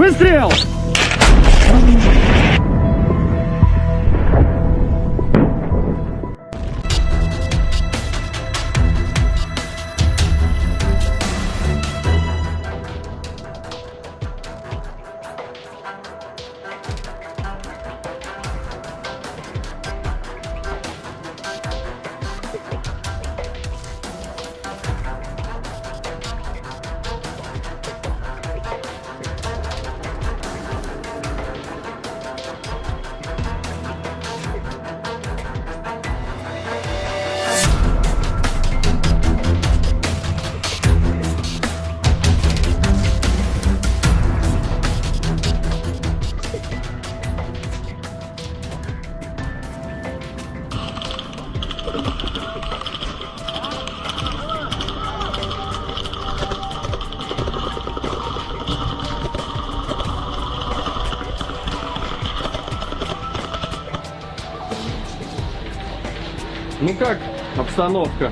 Выстрел! Ну как обстановка?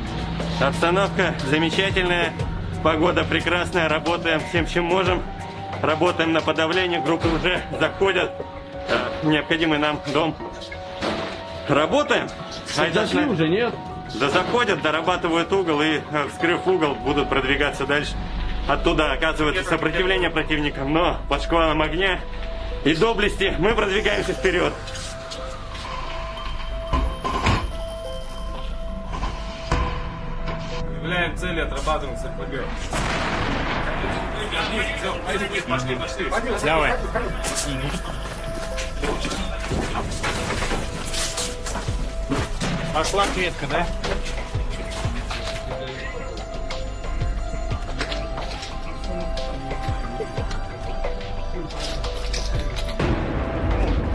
Обстановка замечательная, погода прекрасная, работаем всем, чем можем. Работаем на подавление, группы уже заходят в необходимый нам дом. Работаем. Зашли уже, нет? Да заходят, дорабатывают угол и, вскрыв угол, будут продвигаться дальше. Оттуда оказывается сопротивление противникам, но под шквалом огня и доблести мы продвигаемся вперед. Выявляем цели, отрабатываем с РПГ. Пошли. Давай. Пошла клетка, да?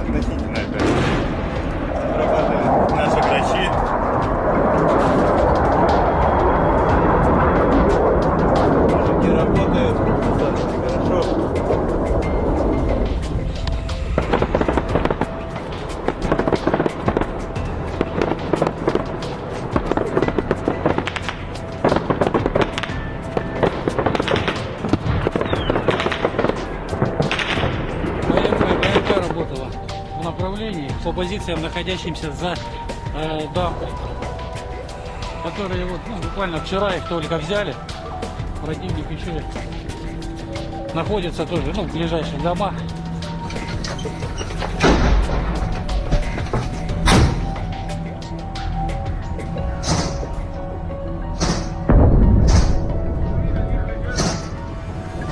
Относительно опять. Работают наши врачи. Мужики работают достаточно хорошо. Работала в направлении по позициям, находящимся за дамбой, которые вот, буквально вчера их только взяли. Противник еще находится тоже в ближайших домах.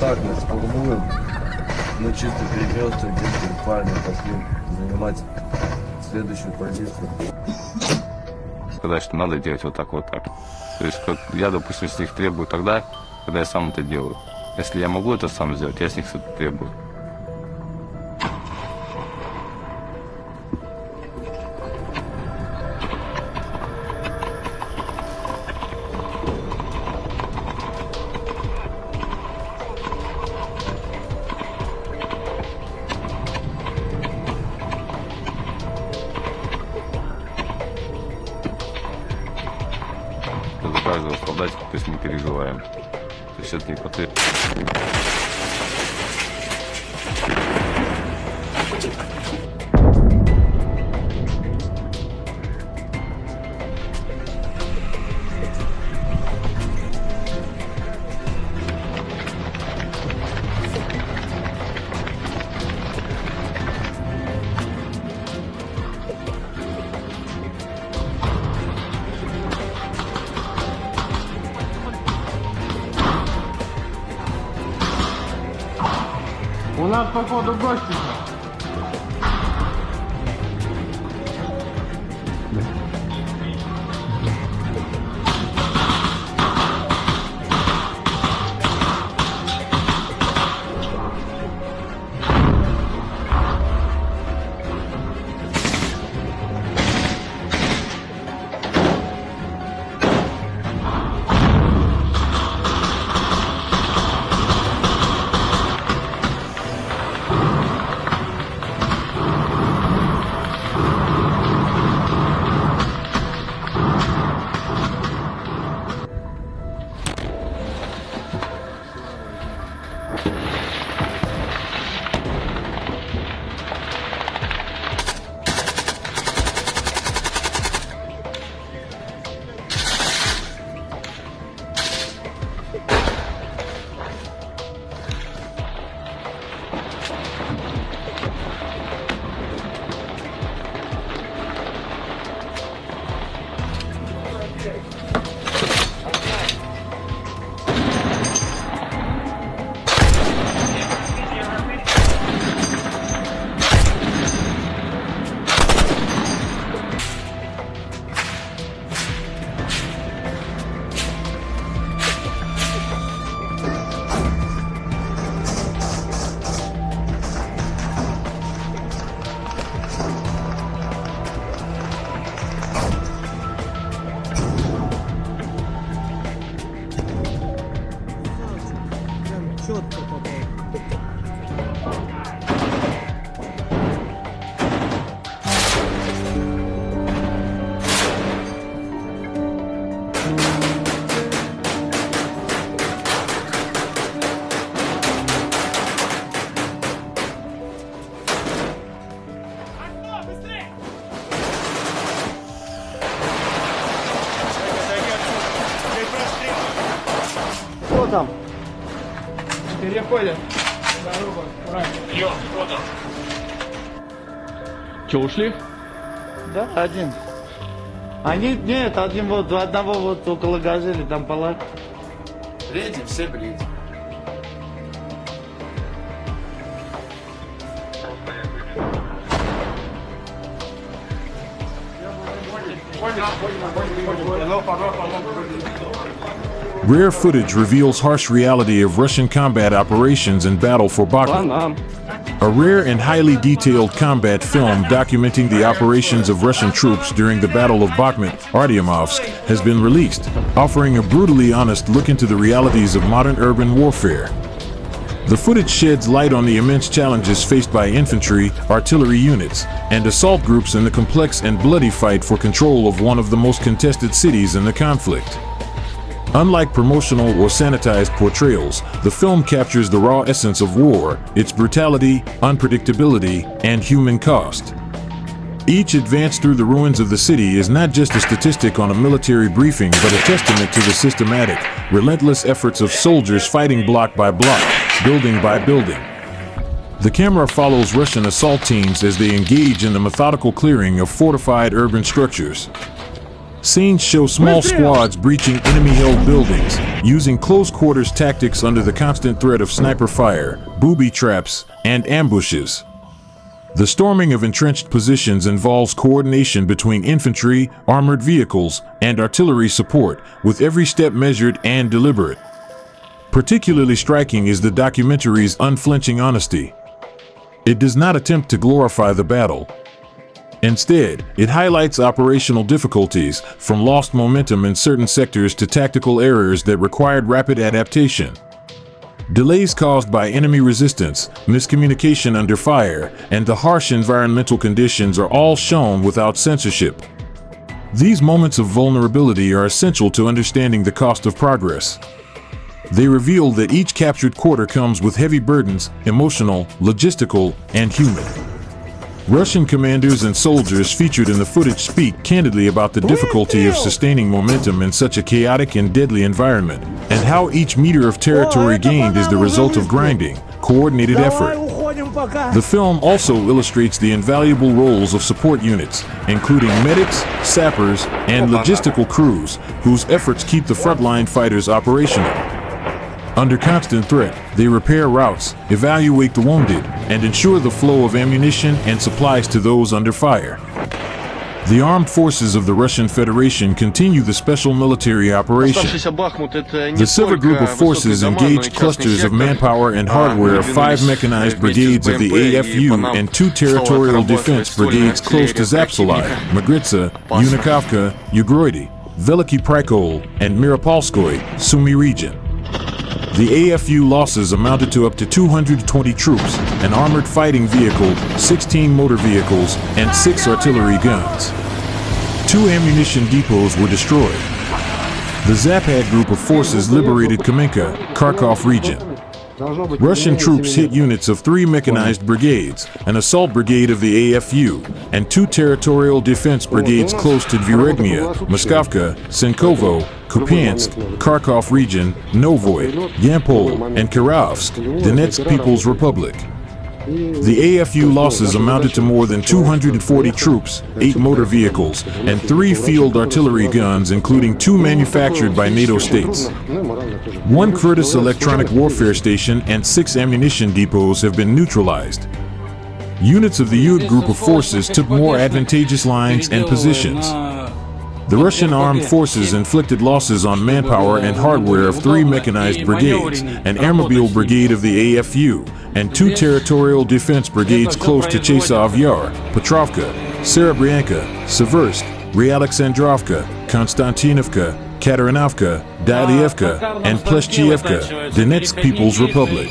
Так, мы сформуем. Мы чисто переместим, парни пошли занимать следующую позицию. Сказать, что надо делать вот так, вот так. То есть, как я, допустим, с них требую тогда, когда я сам это делаю. Если я могу это сам сделать, я с них это требую. За каждого солдатика, то есть мы переживаем. То есть это не потребно. У нас походу гости. там? Переходят. Че, ушли? Да, один. Они, нет, один вот, одного вот около газели, там палат. Бредим, все бредим. Rare footage reveals harsh reality of Russian combat operations in battle for Bakhmut. A rare and highly detailed combat film documenting the operations of Russian troops during the Battle of Bakhmut-Artyomovsk has been released, offering a brutally honest look into the realities of modern urban warfare. The footage sheds light on the immense challenges faced by infantry, artillery units, and assault groups in the complex and bloody fight for control of one of the most contested cities in the conflict. Unlike promotional or sanitized portrayals, the film captures the raw essence of war, its brutality, unpredictability, and human cost. Each advance through the ruins of the city is not just a statistic on a military briefing, but a testament to the systematic, relentless efforts of soldiers fighting block by block, building by building. The camera follows Russian assault teams as they engage in the methodical clearing of fortified urban structures. Scenes show small squads breaching enemy-held buildings, using close-quarters tactics under the constant threat of sniper fire, booby traps, and ambushes. The storming of entrenched positions involves coordination between infantry, armored vehicles, and artillery support, with every step measured and deliberate. Particularly striking is the documentary's unflinching honesty. It does not attempt to glorify the battle. Instead, it highlights operational difficulties, from lost momentum in certain sectors to tactical errors that required rapid adaptation. Delays caused by enemy resistance, miscommunication under fire, and the harsh environmental conditions are all shown without censorship. These moments of vulnerability are essential to understanding the cost of progress. They reveal that each captured quarter comes with heavy burdens, emotional, logistical, and human. Russian commanders and soldiers featured in the footage speak candidly about the difficulty of sustaining momentum in such a chaotic and deadly environment, and how each meter of territory gained is the result of grinding, coordinated effort. The film also illustrates the invaluable roles of support units, including medics, sappers, and logistical crews, whose efforts keep the frontline fighters operational. Under constant threat, they repair routes, evaluate the wounded, and ensure the flow of ammunition and supplies to those under fire. The armed forces of the Russian Federation continue the special military operation. The Silver Group of Forces engaged clusters of manpower and hardware of 5 mechanized brigades of the AFU and 2 territorial defense brigades close to Zapsali, Magritsa, Unikovka, Ugroidi, Veliki Prikol, and Mirapolskoy, Sumy region. The AFU losses amounted to up to 220 troops, an armored fighting vehicle, 16 motor vehicles, and 6 artillery guns. 2 ammunition depots were destroyed. The Zapad group of forces liberated Kamenka, Kharkov region. Russian troops hit units of 3 mechanized brigades, an assault brigade of the AFU, and 2 territorial defense brigades close to Dviregnia, Moskovka, Senkovo, Kupiansk, Kharkov region, Novoy, Yampol, and Kirovsk, Donetsk People's Republic. The AFU losses amounted to more than 240 troops, 8 motor vehicles, and 3 field artillery guns, including 2 manufactured by NATO states. 1 Kurtis electronic warfare station and 6 ammunition depots have been neutralized. Units of the Yud group of forces took more advantageous lines and positions. The Russian armed forces inflicted losses on manpower and hardware of 3 mechanized brigades, an airmobile brigade of the AFU, and 2 territorial defense brigades close to Chasov Yar, Petrovka, Serebryanka, Seversk, Ryalexandrovka, Konstantinovka, Katarinovka, Dalievka, and Pleshchievka, Donetsk People's Republic.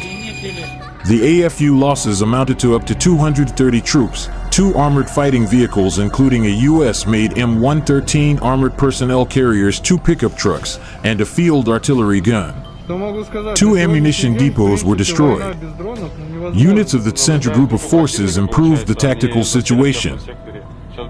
The AFU losses amounted to up to 230 troops, 2 armored fighting vehicles including a US-made M113 armored personnel carriers, 2 pickup trucks, and a field artillery gun. 2 ammunition depots were destroyed. Units of the Central Group of Forces improved the tactical situation.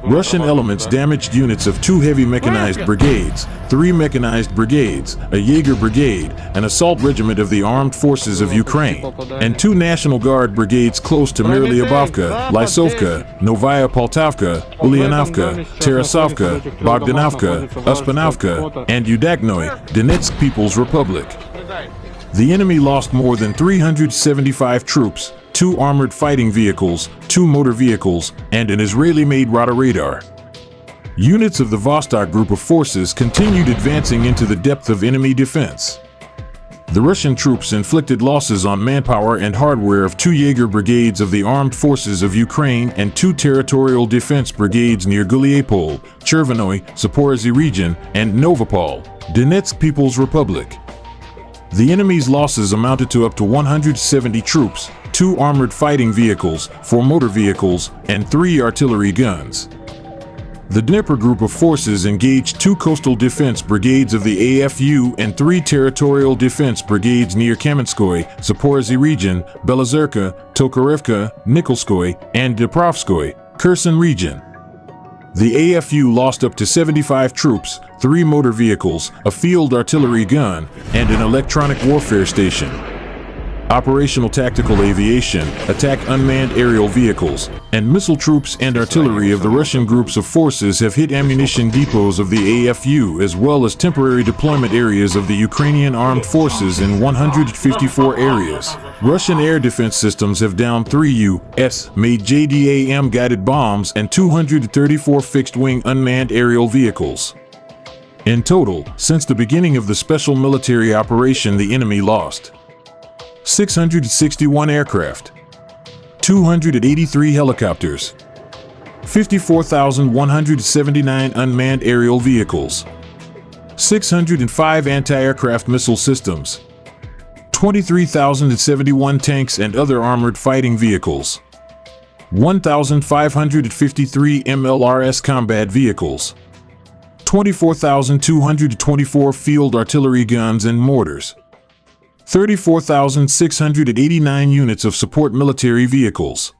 Russian elements damaged units of 2 heavy mechanized brigades, 3 mechanized brigades, a Jaeger brigade, an assault regiment of the armed forces of Ukraine, and 2 National Guard brigades close to Myrylyabovka, Lysovka, Novaya Poltavka, Ulyanovka, Tarasovka, Bogdanovka, Uspanovka, and Udaknoy, Donetsk People's Republic. The enemy lost more than 375 troops, 2 armored fighting vehicles, 2 motor vehicles, and an Israeli-made radar. Units of the Vostok group of forces continued advancing into the depth of enemy defense. The Russian troops inflicted losses on manpower and hardware of 2 Jaeger brigades of the armed forces of Ukraine and 2 territorial defense brigades near Guliapol, Chervonoy, Zaporizhzhia region, and Novopol, Donetsk People's Republic. The enemy's losses amounted to up to 170 troops, 2 armored fighting vehicles, 4 motor vehicles, and 3 artillery guns. The Dnieper group of forces engaged 2 coastal defense brigades of the AFU and 3 territorial defense brigades near Kamenskoye, Zaporizhzhia region, Belozerka, Tokarevka, Nikolskoye, and Dniprovskoye, Kherson region. The AFU lost up to 75 troops, 3 motor vehicles, a field artillery gun, and an electronic warfare station. Operational tactical aviation, attack unmanned aerial vehicles, and missile troops and artillery of the Russian groups of forces have hit ammunition depots of the AFU as well as temporary deployment areas of the Ukrainian armed forces in 154 areas. Russian air defense systems have downed 3 U.S.-made JDAM-guided bombs and 234 fixed-wing unmanned aerial vehicles. In total, since the beginning of the special military operation, the enemy lost 661 aircraft, 283 helicopters, 54,179 unmanned aerial vehicles, 605 anti-aircraft missile systems, 23,071 tanks and other armored fighting vehicles, 1,553 MLRS combat vehicles, 24,224 field artillery guns and mortars, 34,689 units of support military vehicles,